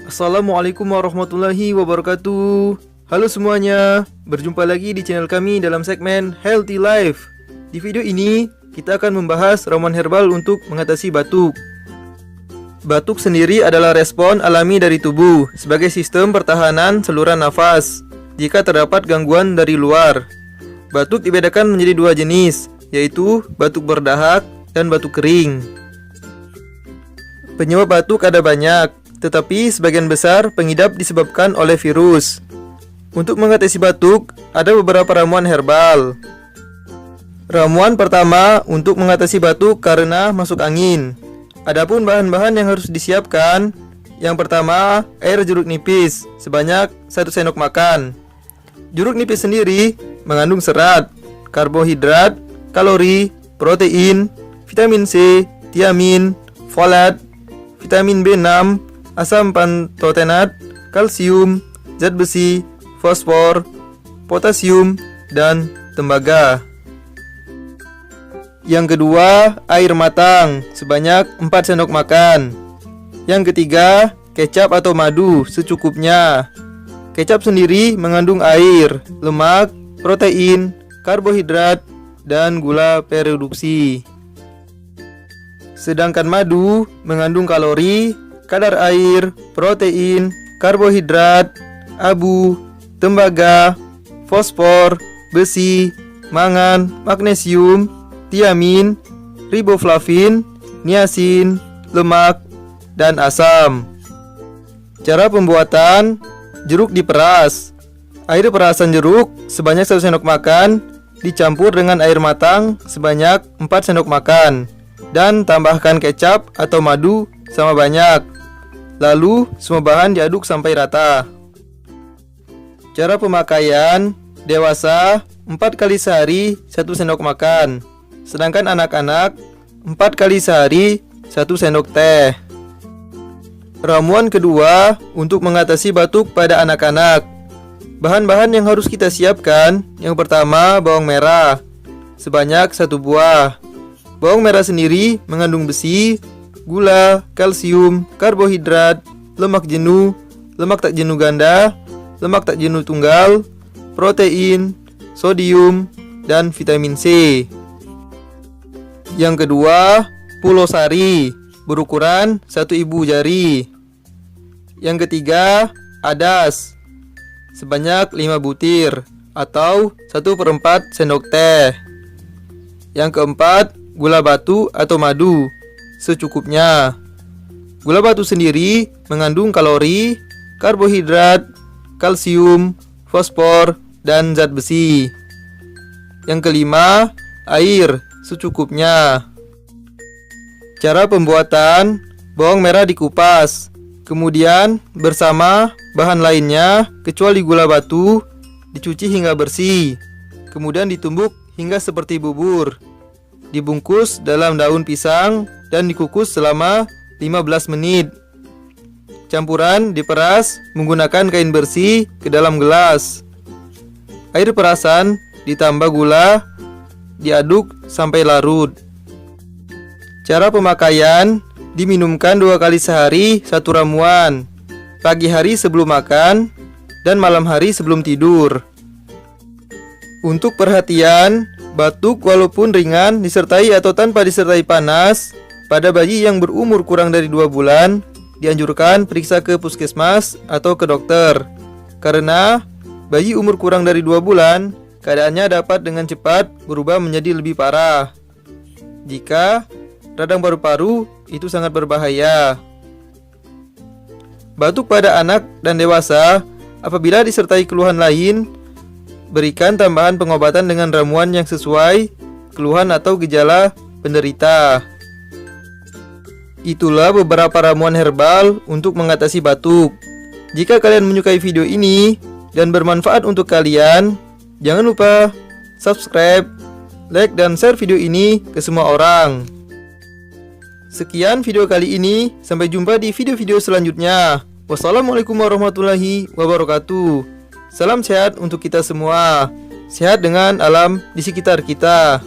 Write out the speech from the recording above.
Assalamualaikum warahmatullahi wabarakatuh. Halo semuanya, berjumpa lagi di channel kami dalam segmen Healthy Life. Di video ini, kita akan membahas ramuan herbal untuk mengatasi batuk. Batuk sendiri adalah respon alami dari tubuh sebagai sistem pertahanan saluran nafas jika terdapat gangguan dari luar. Batuk dibedakan menjadi dua jenis, yaitu batuk berdahak dan batuk kering. Penyebab batuk ada banyak, tetapi sebagian besar pengidap disebabkan oleh virus. Untuk mengatasi batuk, ada beberapa ramuan herbal. Ramuan pertama untuk mengatasi batuk karena masuk angin. Adapun bahan-bahan yang harus disiapkan, yang pertama, air jeruk nipis sebanyak 1 sendok makan. Jeruk nipis sendiri mengandung serat, karbohidrat, kalori, protein, vitamin C, tiamin, folat, vitamin B6, asam pantotenat, kalsium, zat besi, fosfor, potasium, dan tembaga. Yang kedua, air matang sebanyak 4 sendok makan. Yang ketiga, kecap atau madu secukupnya. Kecap sendiri mengandung air, lemak, protein, karbohidrat, dan gula pereduksi. Sedangkan madu mengandung kalori, kadar air, protein, karbohidrat, abu, tembaga, fosfor, besi, mangan, magnesium, tiamin, riboflavin, niacin, lemak, dan asam. Cara pembuatan: jeruk diperas. Air perasan jeruk sebanyak 1 sendok makan dicampur dengan air matang sebanyak 4 sendok makan dan tambahkan kecap atau madu sama banyak. Lalu semua bahan diaduk sampai rata. Cara pemakaian: dewasa 4 kali sehari 1 sendok makan, sedangkan anak-anak 4 kali sehari 1 sendok teh. Ramuan kedua untuk mengatasi batuk pada anak-anak. Bahan-bahan yang harus kita siapkan, yang pertama bawang merah sebanyak 1 buah. Bawang merah sendiri mengandung besi, gula, kalsium, karbohidrat, lemak jenuh, lemak tak jenuh ganda, lemak tak jenuh tunggal, protein, sodium, dan vitamin C. Yang kedua, pulau sari berukuran 1 ibu jari. Yang ketiga, adas sebanyak 5 butir atau 1/4 sendok teh. Yang keempat, gula batu atau madu secukupnya. Gula batu sendiri mengandung kalori, karbohidrat, kalsium, fosfor, dan zat besi. Yang kelima, air secukupnya. Cara pembuatan: bawang merah dikupas, kemudian bersama bahan lainnya kecuali gula batu dicuci hingga bersih, kemudian ditumbuk hingga seperti bubur. Dibungkus dalam daun pisang dan dikukus selama 15 menit. Campuran diperas menggunakan kain bersih ke dalam gelas. Air perasan ditambah gula, diaduk sampai larut. Cara pemakaian: diminumkan 2 kali sehari 1 ramuan, pagi hari sebelum makan dan malam hari sebelum tidur. Untuk perhatian: batuk walaupun ringan disertai atau tanpa disertai panas pada bayi yang berumur kurang dari 2 bulan dianjurkan periksa ke puskesmas atau ke dokter. Karena bayi umur kurang dari 2 bulan keadaannya dapat dengan cepat berubah menjadi lebih parah. Jika radang paru-paru itu sangat berbahaya. Batuk pada anak dan dewasa apabila disertai keluhan lain, berikan tambahan pengobatan dengan ramuan yang sesuai keluhan atau gejala penderita. Itulah beberapa ramuan herbal untuk mengatasi batuk. Jika kalian menyukai video ini dan bermanfaat untuk kalian, jangan lupa subscribe, like, dan share video ini ke semua orang. Sekian video kali ini, sampai jumpa di video-video selanjutnya. Wassalamualaikum warahmatullahi wabarakatuh. Salam sehat untuk kita semua. Sehat dengan alam di sekitar kita.